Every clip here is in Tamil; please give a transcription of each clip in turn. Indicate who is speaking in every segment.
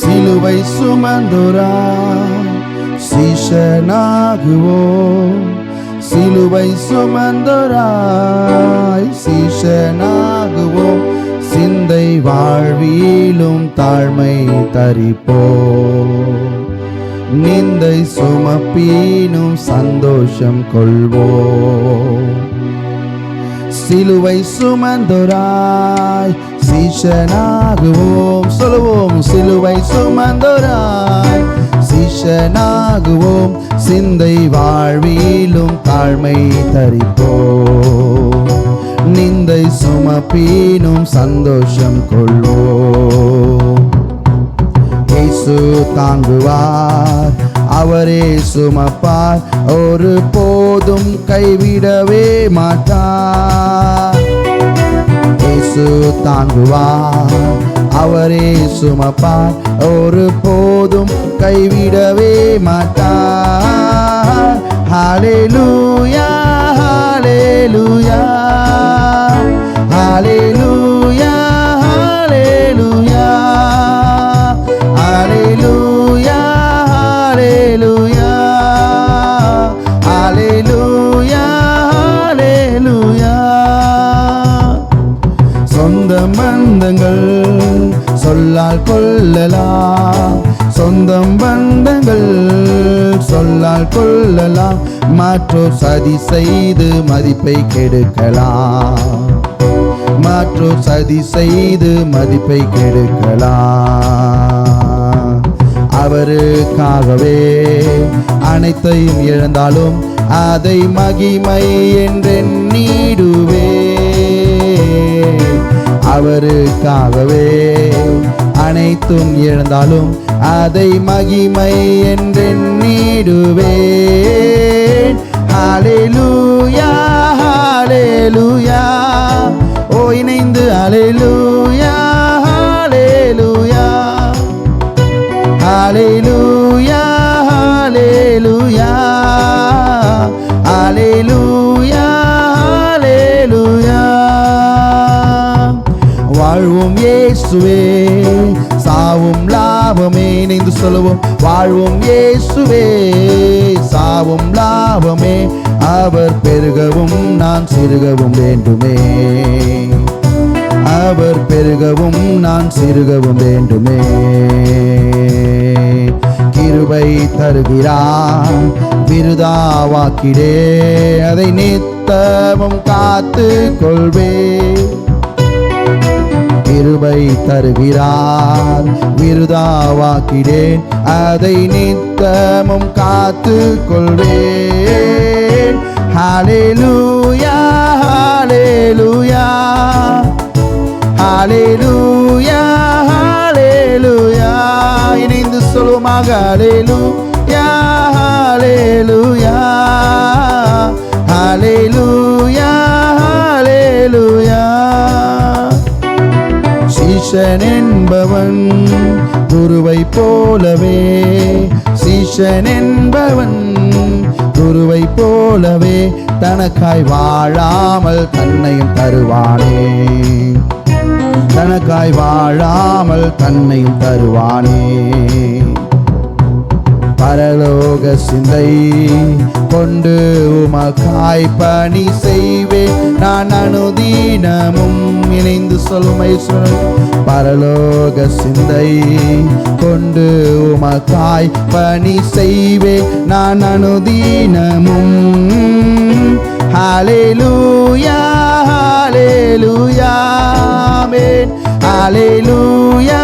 Speaker 1: சிலுவை சுமந்தோராய் சீஷனாகுவோம். சிலுவை சுமந்தோராய் சீஷனாகுவோம். சிந்தை வாழ்விலும் தாழ்மை தரிப்போம். நிந்தை சுமப்பீனும் சந்தோஷம் கொள்வோம். சிலுவை சுமந்தோராய் சீஷனாகுவோம். சொல்லுவோம், சிலுவை சுமந்தோராய் சீஷனாகுவோம். சிந்தை வாழ்விலும் தாழ்மை தரிப்போம். நிந்தை சுமப்பீனும் சந்தோஷம் கொள்வோம். இயேசு தாங்குவார், அவரே சுமப்பார், ஒரு போதும் கைவிடவே மாட்டார். இயேசு தாங்குவார், அவரே சுமப்பார், ஒரு போதும் கைவிடவே மாட்டார். ஹல்லேலூயா ஹல்லேலூயா ஹல்லேலூயா ஹல்லேலூயா ஹல்லேலூயா ஹல்லேலூயா ஹல்லேலூயா ஹல்லேலூயா. சொந்த பந்தங்கள் சொல்லால் கொள்ளலாம், சொந்தம் பந்தங்கள் சொல்லால் கொள்ளலாம். மாற்றோர் சதி செய்து மதிப்பை கெடுக்கலாம், மாற்றோர் சதி செய்து மதிப்பை கெடுக்கலாம். அவருக்காகவே அனைத்தையும் இழந்தாலும் அதை மகிமை என்றெண்ணிடுவே. அவருக்காகவே அனைத்தும் இழந்தாலும் அதை மகிமை என்றெண்ணிடுவேன். ஹல்லேலூயா ஹல்லேலூயா. ஓ இணைந்து ஹல்லேலூயா ஹல்லேலூயா ஹல்லேலூயா ஹல்லேலூயா ஹல்லேலூயா ஹல்லேலூயா. வாழ்வோம் இயேசுவே, சாவும் லாபமே. இணைந்து சொல்லுவோம், வாழ்வோம் இயேசுவே, சாவும் லாபமே. அவர் பெருகவும் நான் சிறுகவும் வேண்டுமே, அவர் பெருகவும் நான் சிறுகவும் வேண்டுமே. கிருபை தருகிறார், விருதாவாக்கிடே, அதை நித்தமும் காத்து கொள்வே. கிருபை தருகிறார், விருதாவாக்கிடேன், அதை நித்தமும் காத்து கொள்வேன். ஹல்லேலூயா ஹல்லேலூயா ஹல்லேலூயா ஹல்லேலூயா. இணைந்து சொல்லுமாக ஹல்லேலூயா ஹல்லேலூயா ஹல்லேலூயா ஹல்லேலூயா. சீஷன் என்பவன் குருவை போலவே, சீஷன் என்பவன் குருவை போலவே, தனக்காய் வாழாமல் தன்னையும் தருவானே, தனக்காய் வாழாமல் தன்னையும் தருவானே. பரலோக சிந்தை கொண்டு உமக்காய் பணி செய்வேன் நான் அனுதினமும். இணைந்து சொல்லுமை சொல், பரலோக சிந்தை கொண்டு உமக்காய் பணி செய்வேன் நான் அனுதினமும். ஹல்லேலூயா ஹல்லேலூயா ஆமென். ஹல்லேலூயா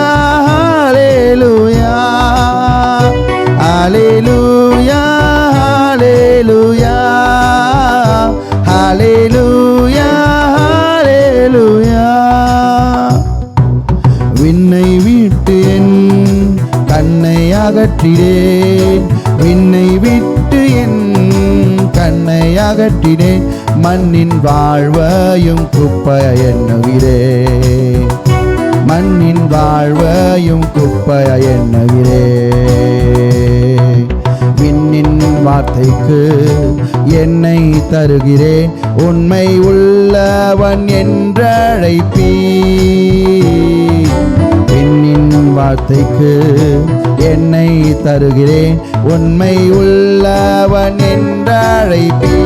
Speaker 1: ஹல்லேலூயா ஹல்லேலூயா ஹல்லேலூயா ஹல்லேலூயா ஹல்லேலூயா. விண்ணை விட்டு என் கண்ணை அகற்றினேன், விண்ணை விட்டு என் கண்ணை அகற்றினேன். மண்ணின் வாழ்வையும் குப்பை எண்ணுகிறேன், மண்ணின் வாழ்வையும் குப்பை எண்ணுகிறேன். விண்ணின் வார்த்தைக்கு என்னை தருகிறேன், உண்மை உள்ளவன் என்றழைப்பீ. விண்ணின் வார்த்தைக்கு என்னை தருகிறேன். உண்மை உள்ளவன் என்றழைப்பே.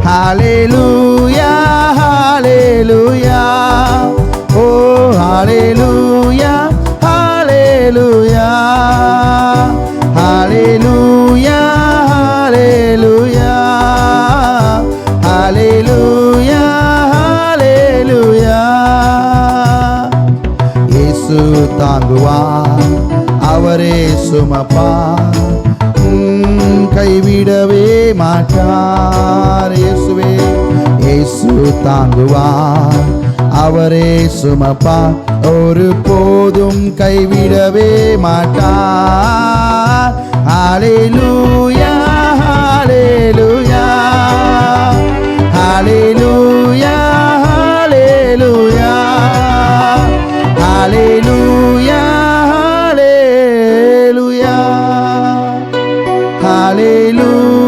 Speaker 1: ஹல்லேலூயா ஹல்லேலூயா ஓ ஹல்லேலூயா ஹல்லேலூயா ஹல்லேலூயா ஹல்லேலூயா ஹல்லேலூயா ஹல்லேலூயா. இயேசு தாங்குவார், அவரே சுமப்பார், கைவிடவே மாட்டார். இயேசுவே இயேசு தாங்குவார், அவரே சுமப்பார், ஒரு போதும் கைவிடவே மாட்டார். ஹல்லேலூயா ஹல்லேலூயா ஹல்லேலூயா ஹல்லேலூயா ஹல்லேலூயா ஹல்லேலூயா ஹல்லேலூயா.